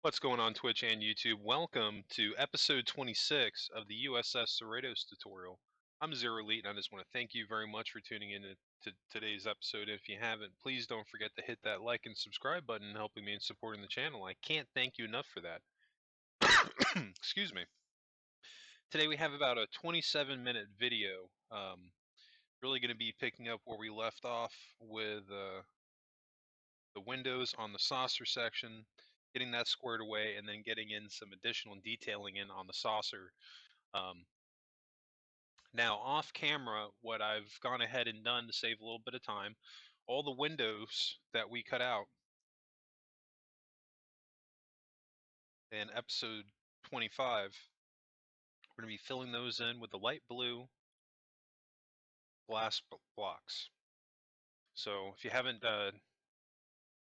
What's going on Twitch and YouTube? Welcome to episode 26 of the U.S.S. CERRITOS tutorial. I'm Zero Elite and I just want to thank you very much for tuning in to today's episode. If you haven't, please don't forget to hit that like and subscribe button helping me in supporting the channel. I can't thank you enough for that. Excuse me. Today we have about a 27-minute video. Really going to be picking up where we left off with the windows on the saucer section, getting that squared away, and then getting in some additional detailing in on the saucer. Now, off camera, what I've gone ahead and done to save a little bit of time, all the windows that we cut out in episode 25, we're going to be filling those in with the light blue glass blocks. So if you haven't,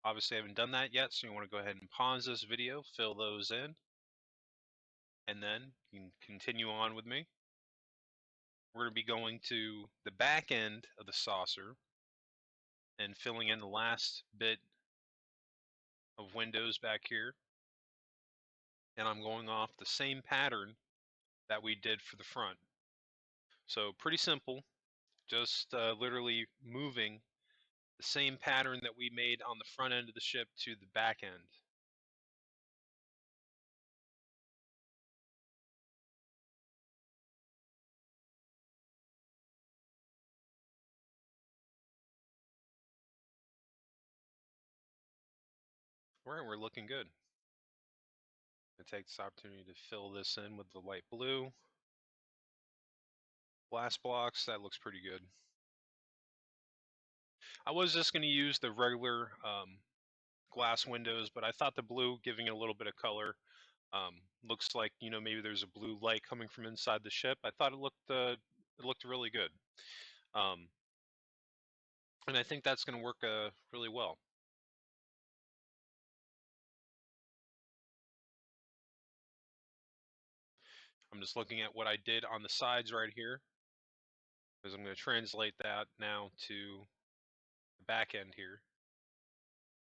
obviously haven't done that yet, so you want to go ahead and pause this video, fill those in, and then you can continue on with me. We're going to be going to the back end of the saucer and filling in the last bit of windows back here. And I'm going off the same pattern that we did for the front. So pretty simple, just literally moving the same pattern that we made on the front end of the ship to the back end. All right, we're looking good. I'm going to take this opportunity to fill this in with the light blue. Glass blocks, that looks pretty good. I was just going to use the regular glass windows, but I thought the blue, giving it a little bit of color, looks like, you know, maybe there's a blue light coming from inside the ship. I thought it looked really good. And I think that's going to work really well. I'm just looking at what I did on the sides right here, because I'm going to translate that now to the back end here.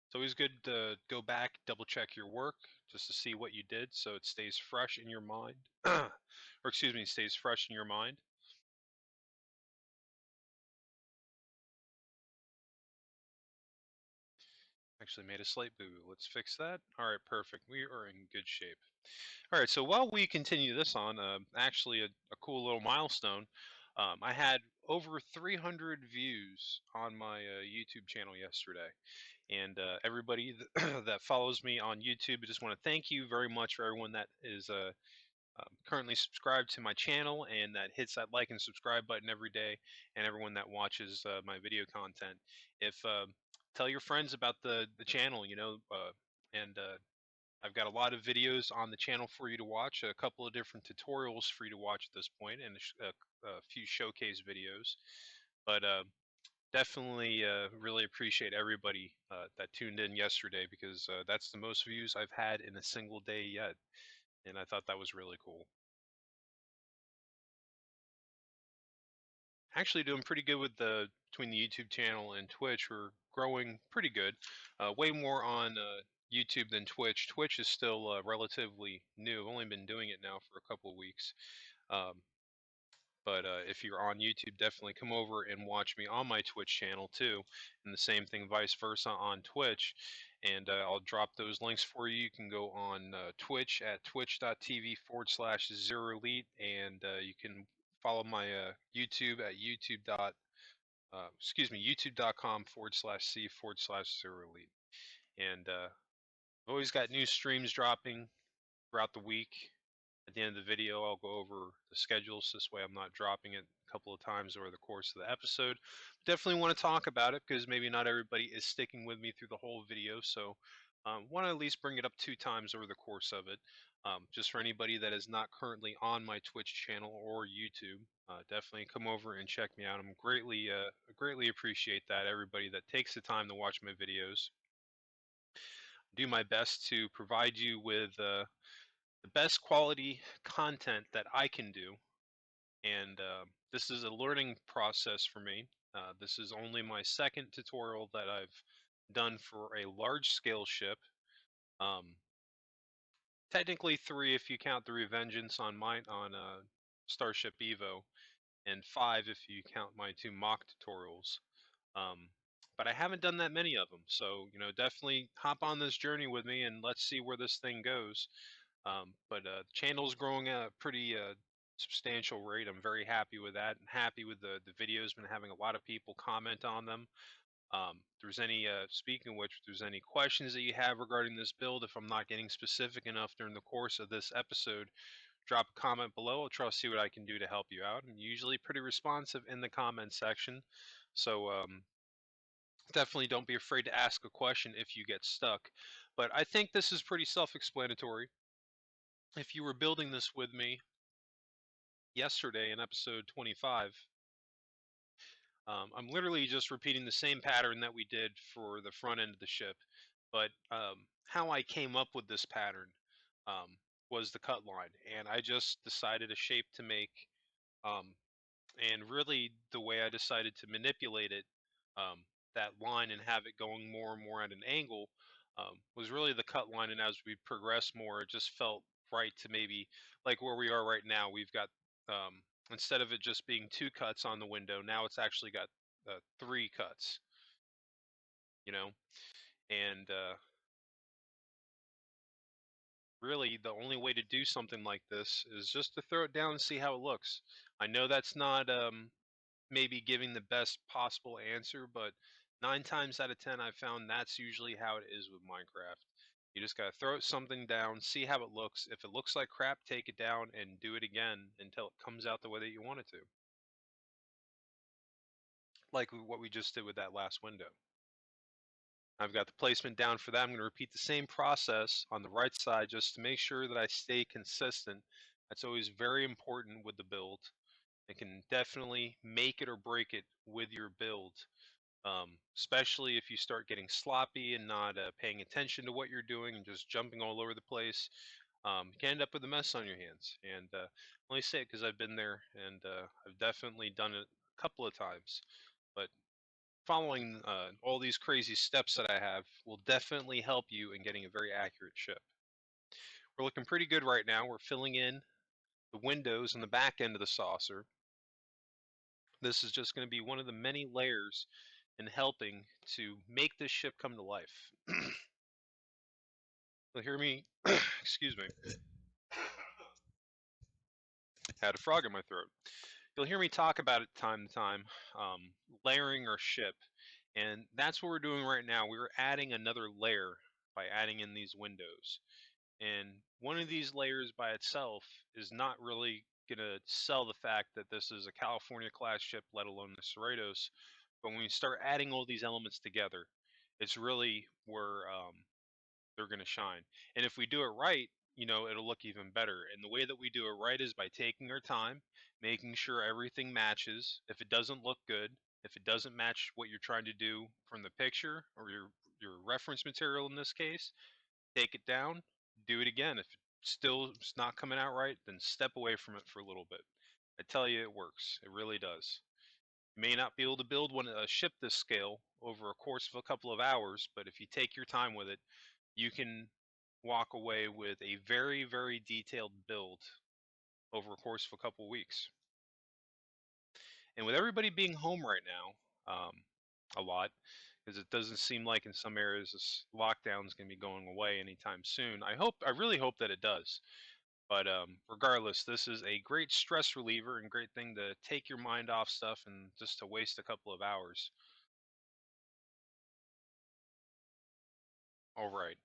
It's always good to go back, double check your work just to see what you did so it stays fresh in your mind. Or excuse me, stays fresh in your mind. Actually made a slight boo-boo. Let's fix that. All right, perfect. We are in good shape. All right, so while we continue this on, actually a cool little milestone, I had over 300 views on my YouTube channel yesterday. And everybody that follows me on YouTube, I just want to thank you very much for everyone that is currently subscribed to my channel and that hits that like and subscribe button every day, and everyone that watches my video content. If tell your friends about the channel, you know, and I've got a lot of videos on the channel for you to watch, a couple of different tutorials for you to watch at this point, and a few showcase videos. But definitely really appreciate everybody that tuned in yesterday, because that's the most views I've had in a single day yet. And I thought that was really cool. Actually doing pretty good with between the YouTube channel and Twitch. We're growing pretty good. Way more on YouTube than Twitch. Twitch is still relatively new. I've only been doing it now for a couple of weeks. But if you're on YouTube, definitely come over and watch me on my Twitch channel too. And the same thing vice versa on Twitch. And I'll drop those links for you. You can go on Twitch at twitch.tv/ZeroElite, and you can follow my YouTube at youtube.com/C/ZeroElite. And I've always got new streams dropping throughout the week. At the end of the video, I'll go over the schedules. This way I'm not dropping it a couple of times over the course of the episode. Definitely want to talk about it, because maybe not everybody is sticking with me through the whole video. So want to at least bring it up 2 times over the course of it. Just for anybody that is not currently on my Twitch channel or YouTube, definitely come over and check me out. I'm greatly appreciate that, everybody that takes the time to watch my videos. Do my best to provide you with the best quality content that I can do. And this is a learning process for me. This is only my second tutorial that I've done for a large scale ship. technically 3 if you count the Revengeance on mine on Starship Evo, and 5 if you count my 2 mock tutorials. Um, but I haven't done that many of them, so definitely hop on this journey with me and let's see where this thing goes. But the channel's growing at a pretty substantial rate. I'm very happy with that, and happy with the videos. Been having a lot of people comment on them. If there's any, speaking of which, if there's any questions that you have regarding this build, if I'm not getting specific enough during the course of this episode, drop a comment below. I'll try to see what I can do to help you out. I'm usually pretty responsive in the comment section, so definitely don't be afraid to ask a question if you get stuck. But I think this is pretty self-explanatory. If you were building this with me yesterday in episode 25, I'm literally just repeating the same pattern that we did for the front end of the ship, but how I came up with this pattern um, was the cut line, and I just decided a shape to make, um, and really the way I decided to manipulate it, um, that line and have it going more and more at an angle, was really the cut line, and as we progress more, it just felt right to maybe, like where we are right now, we've got, um, instead of it just being 2 cuts on the window, now it's actually got 3 cuts, you know, and really the only way to do something like this is just to throw it down and see how it looks. I know that's not maybe giving the best possible answer, but 9 times out of 10 I've found that's usually how it is with Minecraft. You just gotta throw something down, see how it looks. If it looks like crap, take it down and do it again until it comes out the way that you want it to. Like what we just did with that last window. I've got the placement down for that. I'm going to repeat the same process on the right side just to make sure that I stay consistent. That's always very important with the build. It can definitely make it or break it with your build, especially if you start getting sloppy and not paying attention to what you're doing and just jumping all over the place. You can end up with a mess on your hands. And I only say it because I've been there, and I've definitely done it a couple of times. But following all these crazy steps that I have will definitely help you in getting a very accurate ship. We're looking pretty good right now. We're filling in the windows on the back end of the saucer. This is just going to be one of the many layers in helping to make this ship come to life. You'll hear me, excuse me, had a frog in my throat. You'll hear me talk about it time to time, layering our ship. And that's what we're doing right now. We're adding another layer by adding in these windows. And one of these layers by itself is not really going to sell the fact that this is a California class ship, let alone the Cerritos. But when you start adding all these elements together, it's really where they're going to shine. And if we do it right, it'll look even better. And the way that we do it right is by taking our time, making sure everything matches. If it doesn't look good, if it doesn't match what you're trying to do from the picture or your reference material in this case, take it down, do it again. If it's still it's not coming out right, then step away from it for a little bit. I tell you, it works. It really does. You may not be able to build a ship this scale over a course of a couple of hours, but if you take your time with it, you can walk away with a very, very detailed build over a course of a couple of weeks. And with everybody being home right now, a lot, because it doesn't seem like in some areas this lockdown is going to be going away anytime soon. I really hope that it does. But regardless, this is a great stress reliever and great thing to take your mind off stuff and just to waste a couple of hours. All right,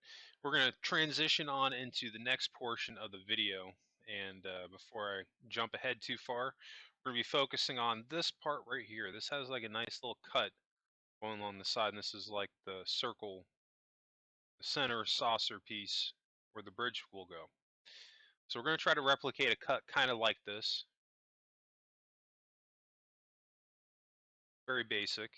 we're going to transition on into the next portion of the video. And before I jump ahead too far, we're going to be focusing on this part right here. This has like a nice little cut going along the side, and this is like the circle, the center saucer piece where the bridge will go. So we're going to try to replicate a cut kind of like this. Very basic.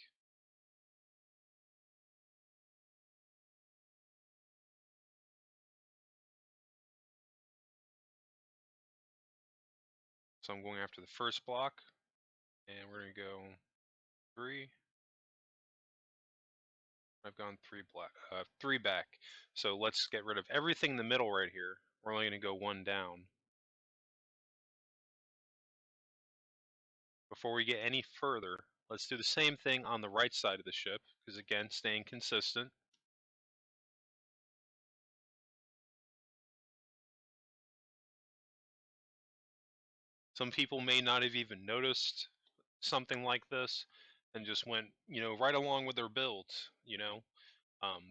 So I'm going after the first block, and we're going to go 3. I've gone 3 back. So let's get rid of everything in the middle right here. We're only going to go one down. Before we get any further, let's do the same thing on the right side of the ship, because again, staying consistent. Some people may not have even noticed something like this and just went, right along with their build.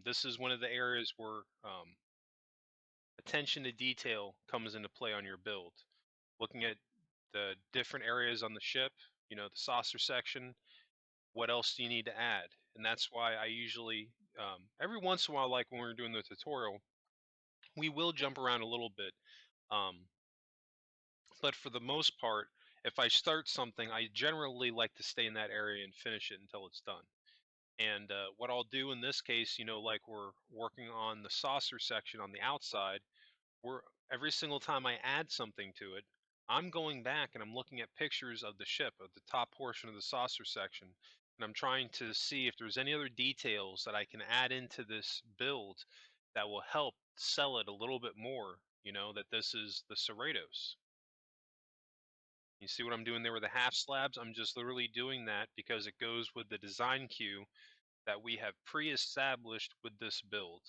This is one of the areas where attention to detail comes into play on your build. Looking at the different areas on the ship, the saucer section, what else do you need to add? And that's why I usually, every once in a while, like when we're doing the tutorial, we will jump around a little bit. But for the most part, if I start something, I generally like to stay in that area and finish it until it's done. And what I'll do in this case, like we're working on the saucer section on the outside, we're every single time I add something to it, I'm going back and I'm looking at pictures of the ship, of the top portion of the saucer section, and I'm trying to see if there's any other details that I can add into this build that will help sell it a little bit more, that this is the Cerritos. You see what I'm doing there with the half slabs? I'm just literally doing that because it goes with the design cue that we have pre-established with this build.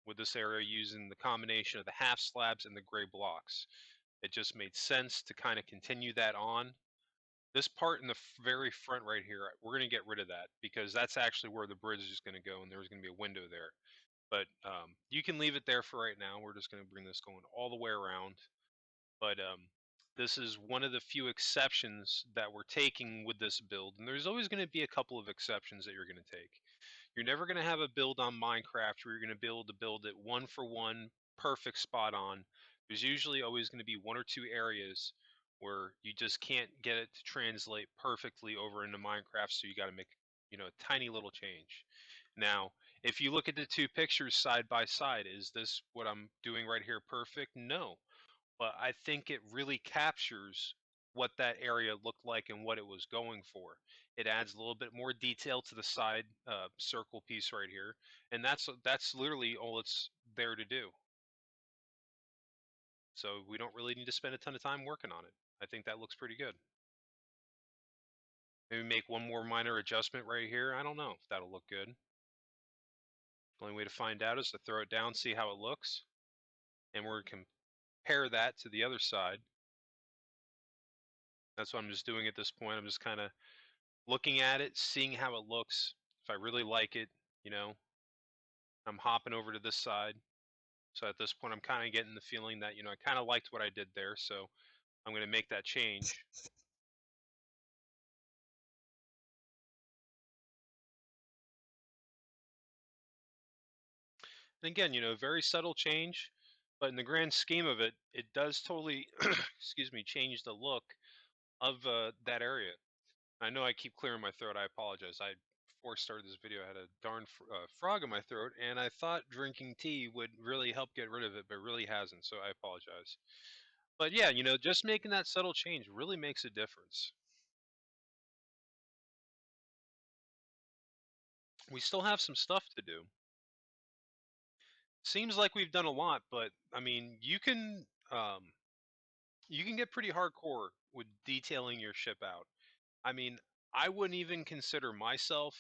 With this area using the combination of the half slabs and the gray blocks. It just made sense to kind of continue that on. This part in the very front right here, we're going to get rid of that because that's actually where the bridge is going to go, and there's going to be a window there. But you can leave it there for right now. We're just going to bring this going all the way around. But this is one of the few exceptions that we're taking with this build, and there's always going to be a couple of exceptions that you're going to take. You're never going to have a build on Minecraft where you're going to be able to build it one for one, perfect spot on. There's usually always going to be one or two areas where you just can't get it to translate perfectly over into Minecraft, so you got to make, a tiny little change. Now, if you look at the two pictures side by side, is this what I'm doing right here perfect? No, but I think it really captures what that area looked like and what it was going for. It adds a little bit more detail to the side circle piece right here, and that's literally all it's there to do. So we don't really need to spend a ton of time working on it. I think that looks pretty good. Maybe make one more minor adjustment right here. I don't know if that'll look good. The only way to find out is to throw it down, see how it looks, and we're going to compare that to the other side. That's what I'm just doing at this point. I'm just kind of looking at it, seeing how it looks. If I really like it, I'm hopping over to this side. So at this point, I'm kind of getting the feeling that, I kind of liked what I did there. So I'm going to make that change. And again, very subtle change, but in the grand scheme of it, it does totally, excuse me, change the look of that area. I know I keep clearing my throat. I apologize. Before I started this video, I had a darn frog in my throat, and I thought drinking tea would really help get rid of it, but it really hasn't, so I apologize. But yeah, just making that subtle change really makes a difference. We still have some stuff to do. Seems like we've done a lot, but I mean, you can get pretty hardcore with detailing your ship out. I mean, I wouldn't even consider myself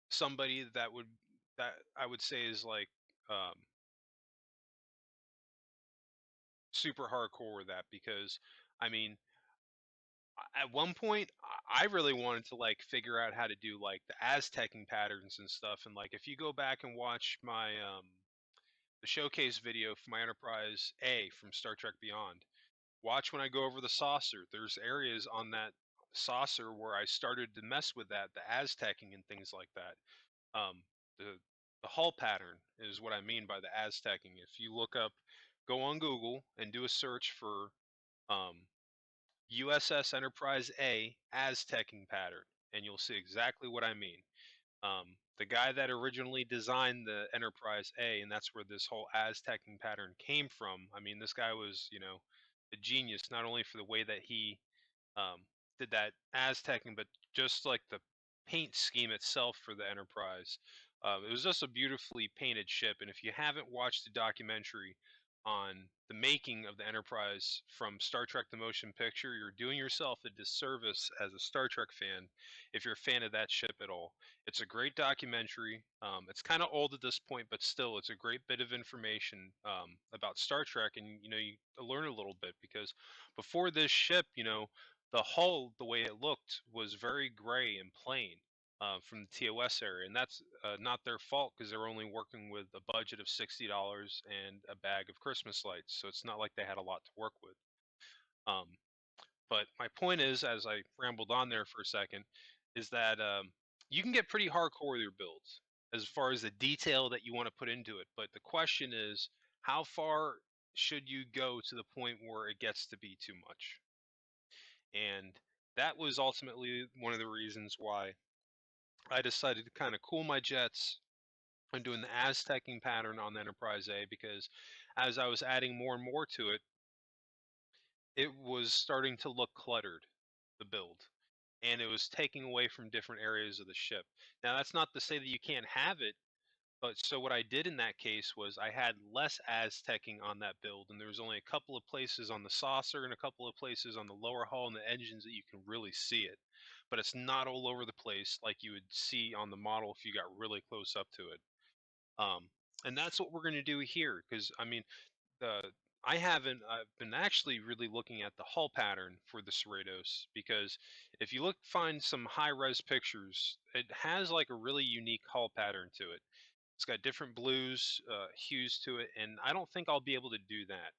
somebody that I would say is like um, super hardcore with that because I mean, at one point I really wanted to like figure out how to do like the Aztecing patterns and stuff, and like if you go back and watch my the showcase video for my Enterprise A from Star Trek Beyond, watch when I go over the saucer. There's areas on that saucer where I started to mess with that, the Aztecing and things like that. The hull pattern is what I mean by the Aztecing. If you look up, go on Google and do a search for um, U.S.S. Enterprise A Aztecing pattern, and you'll see exactly what I mean. The guy that originally designed the Enterprise A, and that's where this whole Aztecing pattern came from. I mean, this guy was, a genius, not only for the way that he did that Aztecing, but just like the paint scheme itself for the Enterprise. It was just a beautifully painted ship, and if you haven't watched the documentary, on the making of the Enterprise from Star Trek the Motion Picture, you're doing yourself a disservice as a Star Trek fan if you're a fan of that ship at all. It's a great documentary. It's kind of old at this point, but still, it's a great bit of information about Star Trek, and you learn a little bit because before this ship, the hull, the way it looked, was very gray and plain from the TOS area, and that's not their fault because they're only working with a budget of $60 and a bag of Christmas lights, so it's not like they had a lot to work with. Um, but my point is, as I rambled on there for a second, is that you can get pretty hardcore with your builds as far as the detail that you want to put into it. But the question is, how far should you go to the point where it gets to be too much? And that was ultimately one of the reasons why I decided to kind of cool my jets and doing the Aztecing pattern on the Enterprise A, because as I was adding more and more to it, it was starting to look cluttered, the build, and it was taking away from different areas of the ship. Now, that's not to say that you can't have it, but so what I did in that case was I had less Aztecing on that build, and there was only a couple of places on the saucer and a couple of places on the lower hull and the engines that you can really see it. But it's not all over the place like you would see on the model if you got really close up to it. Um, and that's what we're going to do here, because I mean, the I've been actually really looking at the hull pattern for the Cerritos, because if you find some high res pictures, it has like a really unique hull pattern to it. It's got different blues, hues to it, and I don't think I'll be able to do that.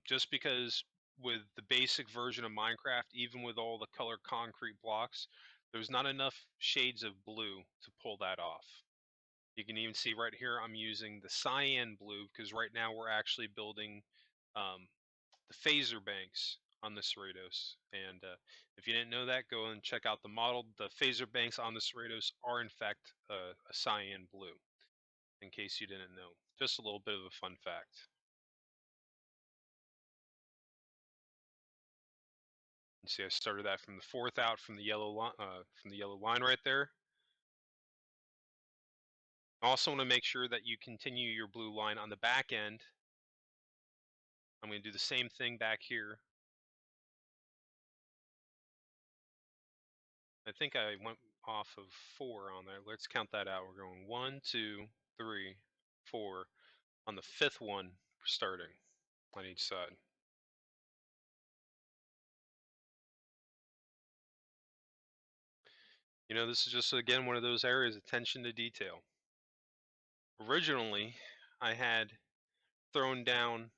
Just because with the basic version of Minecraft, even with all the color concrete blocks, there's not enough shades of blue to pull that off. You can even see right here I'm using the cyan blue because right now we're actually building um, the phaser banks on the Cerritos. And if you didn't know that, go and check out the model. The phaser banks on the Cerritos are in fact a cyan blue, in case you didn't know. Just a little bit of a fun fact. You see I started that from the fourth out from the yellow line right there. I also want to make sure that you continue your blue line on the back end. I'm going to do the same thing back here. I think I went off of 4 on there. Let's count that out. We're going 1, 2, 3, 4. On the 5th one, we're starting on each side. This is just, again, one of those areas, attention to detail. Originally, I had thrown down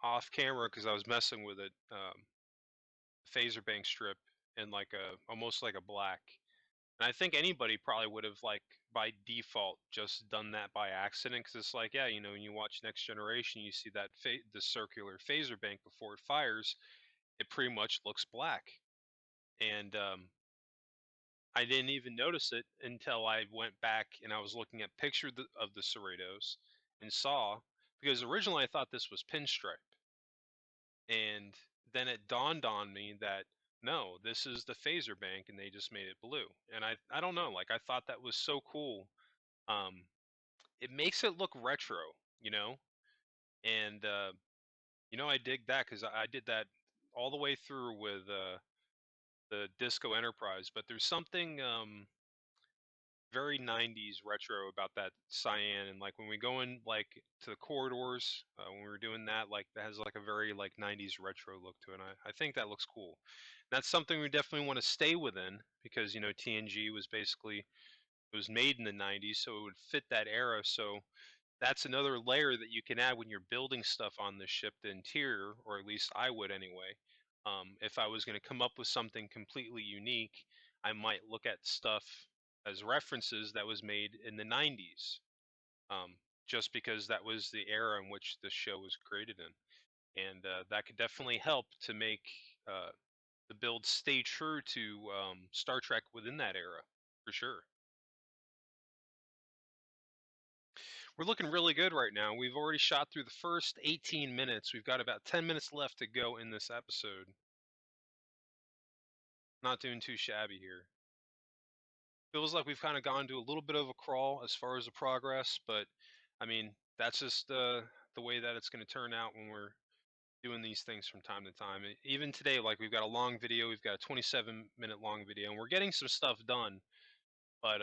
off camera because I was messing with it, phaser bank strip in like almost like a black. And I think anybody probably would have like by default just done that by accident, because it's like, yeah, when you watch Next Generation, you see that the circular phaser bank before it fires, it pretty much looks black. And I didn't even notice it until I went back and I was looking at pictures of the Cerritos and saw, because originally I thought this was pinstripe. And then it dawned on me that no, this is the phaser bank and they just made it blue. And I don't know, like I thought that was so cool. Um, it makes it look retro, you know? And I dig that because I did that all the way through with the Disco Enterprise, but there's something very 90s retro about that cyan, and like when we go in like to the corridors, when we were doing that, like that has like a very like 90s retro look to it, and I think that looks cool. That's something we definitely want to stay within, because TNG was basically, it was made in the 90s, so it would fit that era. So that's another layer that you can add when you're building stuff on the ship, the interior, or at least I would anyway. If I was going to come up with something completely unique, I might look at stuff as references that was made in the 90s, just because that was the era in which the show was created in. And that could definitely help to make uh, the build stay true to Star Trek within that era, for sure. We're looking really good right now. We've already shot through the first 18 minutes. We've got about 10 minutes left to go in this episode. Not doing too shabby here. Feels like we've kind of gone to a little bit of a crawl as far as the progress, but I mean, that's just the way that it's going to turn out when we're doing these things from time to time. Even today, like we've got a long video, we've got a 27-minute long video, and we're getting some stuff done, but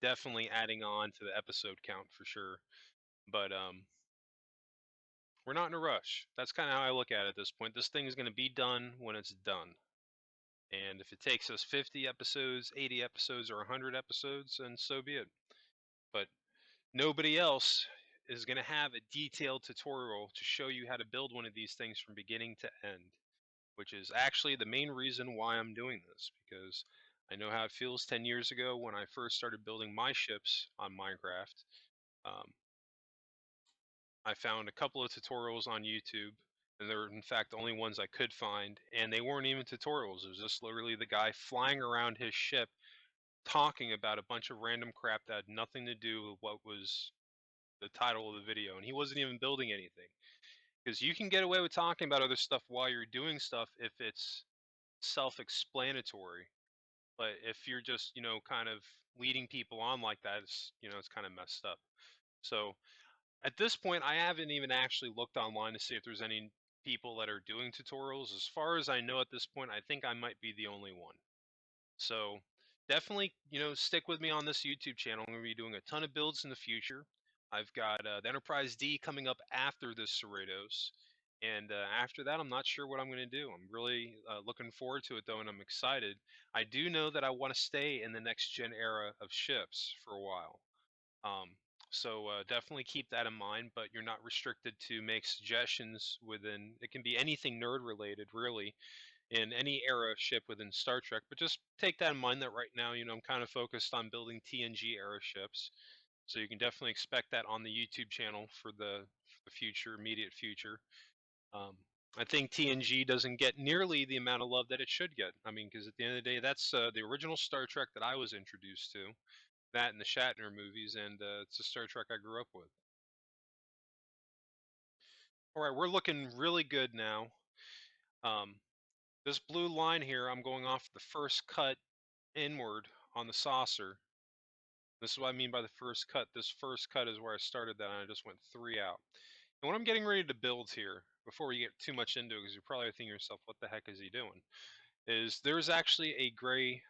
definitely adding on to the episode count for sure. But we're not in a rush. That's kind of how I look at it at this point. This thing is going to be done when it's done. And if it takes us 50 episodes, 80 episodes, or 100 episodes, then so be it. But nobody else is going to have a detailed tutorial to show you how to build one of these things from beginning to end, which is actually the main reason why I'm doing this, because I know how it feels 10 years ago when I first started building my ships on Minecraft. Um, I found a couple of tutorials on YouTube, and they were in fact the only ones I could find, and they weren't even tutorials. It was just literally the guy flying around his ship talking about a bunch of random crap that had nothing to do with what was the title of the video, and he wasn't even building anything. Because you can get away with talking about other stuff while you're doing stuff if it's self-explanatory, but if you're just, kind of leading people on like that, it's kind of messed up. So at this point, I haven't even actually looked online to see if there's any people that are doing tutorials. As far as I know at this point, I think I might be the only one. So definitely, stick with me on this YouTube channel. I'm going to be doing a ton of builds in the future. I've got the Enterprise D coming up after this Cerritos. And after that, I'm not sure what I'm going to do. I'm really looking forward to it, though, and I'm excited. I do know that I want to stay in the next gen era of ships for a while. Um, so definitely keep that in mind, but you're not restricted to make suggestions within, it can be anything nerd related, really, in any era ship within Star Trek. But just take that in mind that right now, I'm kind of focused on building TNG era ships. So you can definitely expect that on the YouTube channel for the future, immediate future. Um, I think TNG doesn't get nearly the amount of love that it should get. I mean, because at the end of the day, that's the original Star Trek that I was introduced to, that and the Shatner movies, and it's the Star Trek I grew up with. All right, we're looking really good now. Um, this blue line here, I'm going off the first cut inward on the saucer. This is what I mean by the first cut. This first cut is where I started that, and I just went 3 out. And what I'm getting ready to build here, before we get too much into it, because you're probably thinking to yourself, what the heck is he doing? Is there's actually a gray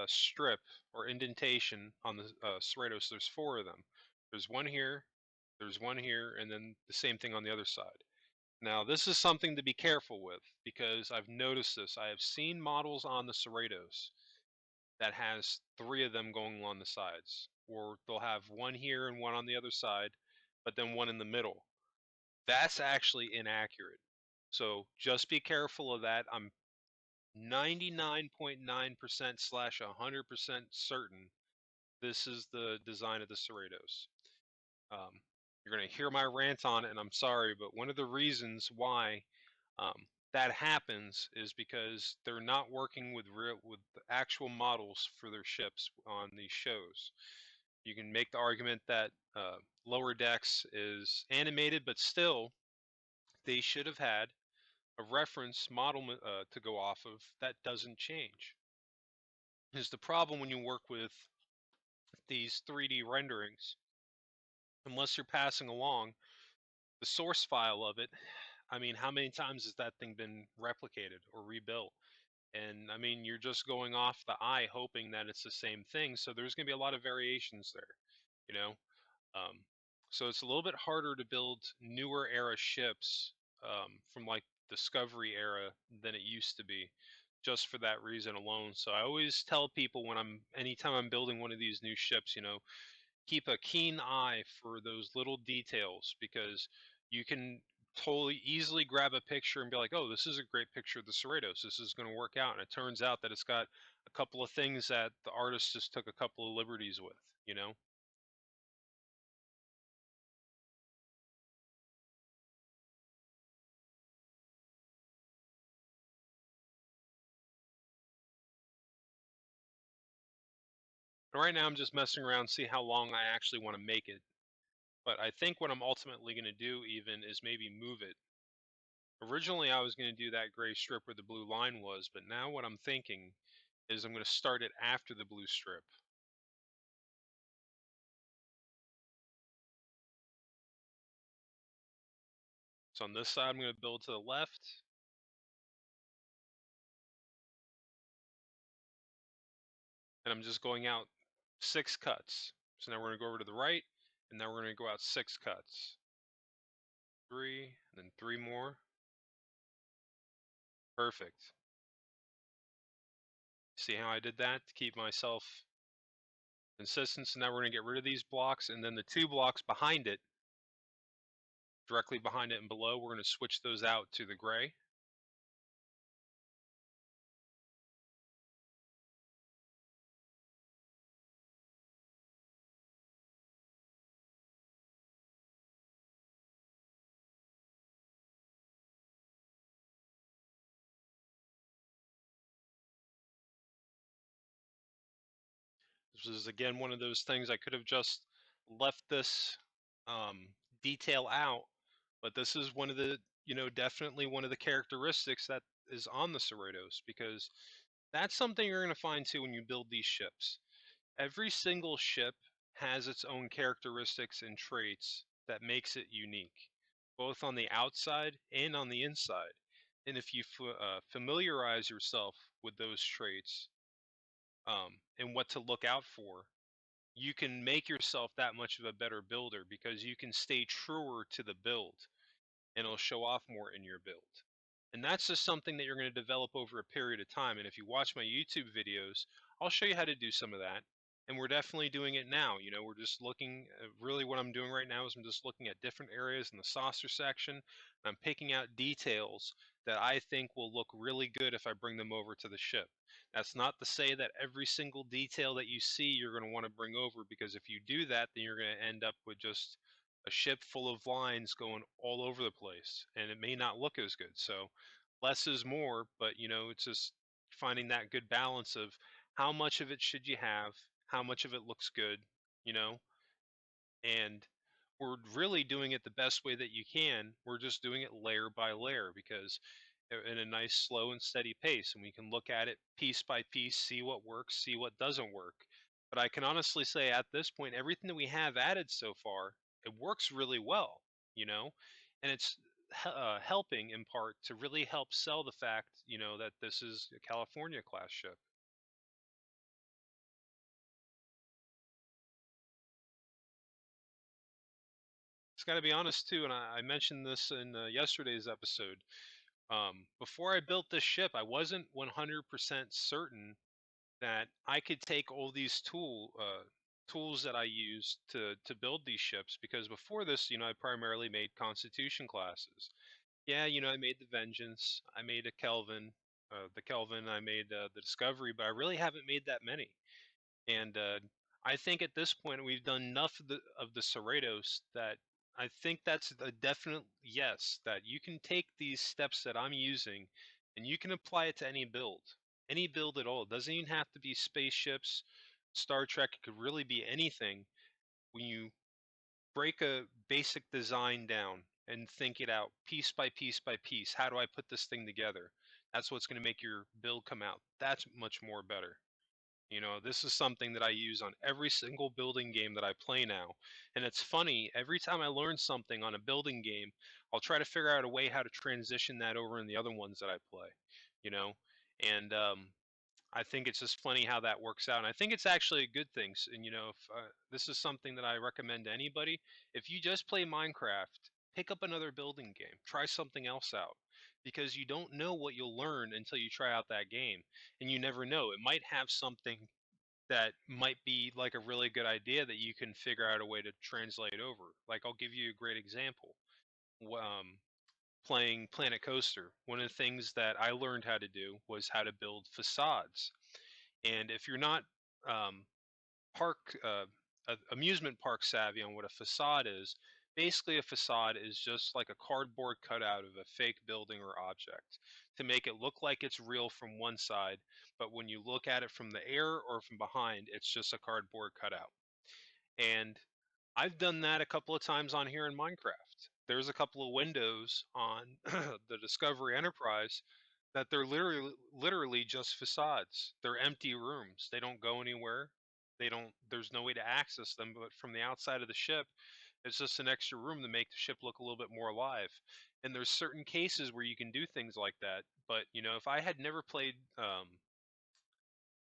strip or indentation on the Cerritos. There's 4 of them. There's one here, there's one here, and then the same thing on the other side. Now, this is something to be careful with, because I've noticed this. I have seen models on the Cerritos that has 3 of them going along the sides, or they'll have one here and one on the other side, but then one in the middle. That's actually inaccurate. So just be careful of that. I'm 99.9% slash 100% certain this is the design of the Cerritos. Um, you're going to hear my rant on it, and I'm sorry, but one of the reasons why that happens is because they're not working with with the actual models for their ships on these shows. You can make the argument that Lower Decks is animated, but still, they should have had a reference model to go off of that doesn't change. Is the problem when you work with these 3D renderings, unless you're passing along the source file of it. I mean, how many times has that thing been replicated or rebuilt? And I mean, you're just going off the eye hoping that it's the same thing. So there's going to be a lot of variations there, you know? Um, so it's a little bit harder to build newer era ships from like Discovery era than it used to be, just for that reason alone. So I always tell people anytime I'm building one of these new ships, keep a keen eye for those little details, because you can totally easily grab a picture and be like, oh, this is a great picture of the Cerritos. This is going to work out. And it turns out that it's got a couple of things that the artist just took a couple of liberties with, you know? And right now I'm just messing around, see how long I actually want to make it. But I think what I'm ultimately going to do even is maybe move it. Originally I was going to do that gray strip where the blue line was, but now what I'm thinking is I'm going to start it after the blue strip. So on this side, I'm going to build to the left, and I'm just going out 6 cuts. So now we're going to go over to the right, and now we're going to go out 6 cuts. 3, and then 3 more. Perfect. See how I did that to keep myself consistent? So now we're going to get rid of these blocks, and then the 2 blocks behind it, directly behind it and below, we're going to switch those out to the gray. This is again one of those things I could have just left this um, detail out, but this is one of the, definitely one of the characteristics that is on the Cerritos, because that's something you're going to find too when you build these ships. Every single ship has its own characteristics and traits that makes it unique, both on the outside and on the inside. And if you familiarize yourself with those traits, and what to look out for, you can make yourself that much of a better builder because you can stay truer to the build, and it'll show off more in your build. And that's just something that you're going to develop over a period of time. And if you watch my YouTube videos, I'll show you how to do some of that. And we're definitely doing it now. We're just looking, really what I'm doing right now is I'm just looking at different areas in the saucer section. And I'm picking out details that I think will look really good if I bring them over to the ship. That's not to say that every single detail that you see you're going to want to bring over, because if you do that, then you're going to end up with just a ship full of lines going all over the place, and it may not look as good. So less is more, but it's just finding that good balance of how much of it should you have, how much of it looks good, you know, and we're really doing it the best way that you can. We're just doing it layer by layer, because in a nice slow and steady pace, and we can look at it piece by piece, see what works, see what doesn't work. But I can honestly say at this point, everything that we have added so far, it works really well, you know, and it's helping in part to really help sell the fact, that this is a California class ship. It's got to be honest too, and I mentioned this in yesterday's episode. Before I built this ship, I wasn't 100% certain that I could take all these tools that I use to build these ships, because before this, I primarily made Constitution classes. Yeah, I made the Vengeance, I made a Kelvin, the Kelvin, I made the Discovery, but I really haven't made that many. And I think at this point we've done enough of the Cerritos that I think that's a definite yes, that you can take these steps that I'm using and you can apply it to any build at all. It doesn't even have to be spaceships, Star Trek. It could really be anything. When you break a basic design down and think it out piece by piece by piece, how do I put this thing together? That's what's going to make your build come out that's much more better. This is something that I use on every single building game that I play now. And it's funny, every time I learn something on a building game, I'll try to figure out a way how to transition that over in the other ones that I play, you know? And I think it's just funny how that works out. And I think it's actually a good thing. And, if this is something that I recommend to anybody, if you just play Minecraft, pick up another building game, try something else out, because you don't know what you'll learn until you try out that game. And you never know, it might have something that might be like a really good idea that you can figure out a way to translate over. Like, I'll give you a great example. Playing Planet Coaster, one of the things that I learned how to do was how to build facades. And if you're not um, park amusement park savvy on what a facade is, basically a facade is just like a cardboard cutout of a fake building or object to make it look like it's real from one side, but when you look at it from the air or from behind, it's just a cardboard cutout. And I've done that a couple of times on here in Minecraft. There's a couple of windows on the Discovery Enterprise that they're literally just facades. They're empty rooms. They don't go anywhere. They don't There's no way to access them, but from the outside of the ship, It's just an extra room to make the ship look a little bit more alive. And there's certain cases where you can do things like that. But if I had never played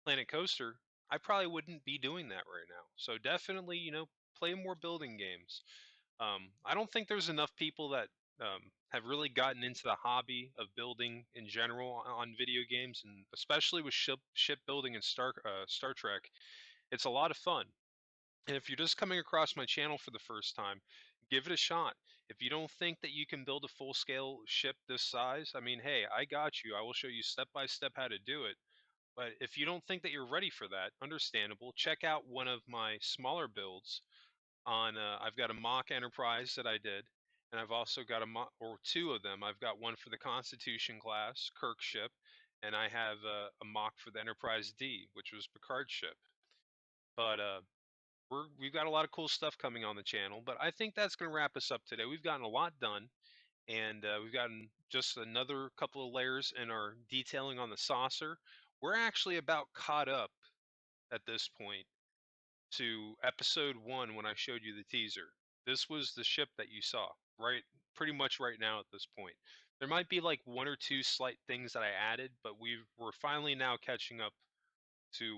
Planet Coaster, I probably wouldn't be doing that right now. So definitely, play more building games. I don't think there's enough people that have really gotten into the hobby of building in general on video games, and especially with shipbuilding and Star Trek. It's a lot of fun. And if you're just coming across my channel for the first time, give it a shot. If you don't think that you can build a full scale ship this size, I mean, hey, I got you. I will show you step by step how to do it. But if you don't think that you're ready for that, understandable. Check out one of my smaller builds on. I've got a mock Enterprise that I did, and I've also got or two of them. I've got one for the Constitution class, Kirk ship, and I have a mock for the Enterprise D, which was Picard's ship. But we've got a lot of cool stuff coming on the channel. But I think that's going to wrap us up today. We've gotten a lot done, and we've gotten just another couple of layers in our detailing on the saucer. We're actually about caught up at this point to episode 1 when I showed you the teaser. This was the ship that you saw, right? Pretty much right now at this point. There might be like one or two slight things that I added, but we're finally now catching up to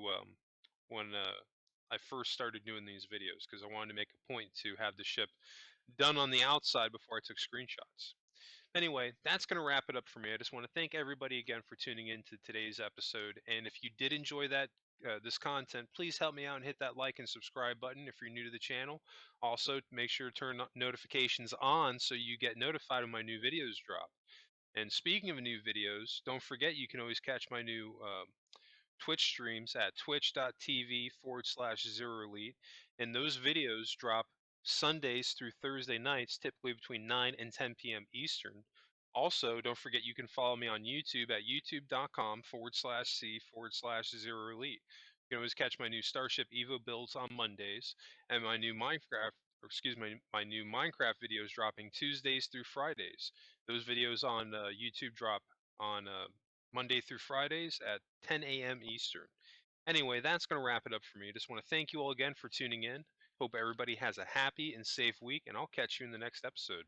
when I first started doing these videos, because I wanted to make a point to have the ship done on the outside before I took screenshots. Anyway, that's going to wrap it up for me. I just want to thank everybody again for tuning in to today's episode. And if you did enjoy this content, please help me out and hit that like and subscribe button if you're new to the channel. Also, make sure to turn notifications on so you get notified when my new videos drop. And speaking of new videos, don't forget you can always catch my new Twitch streams at twitch.tv/ZeroElite. And those videos drop Sundays through Thursday nights, typically between 9 and 10 p.m. Eastern. Also, don't forget you can follow me on YouTube at youtube.com/C/ZeroElite. You can always catch my new Starship Evo builds on Mondays, and my new my new Minecraft videos dropping Tuesdays through Fridays. Those videos on YouTube drop on Monday through Fridays at 10 a.m. Eastern. Anyway, that's going to wrap it up for me. Just want to thank you all again for tuning in. Hope everybody has a happy and safe week, and I'll catch you in the next episode.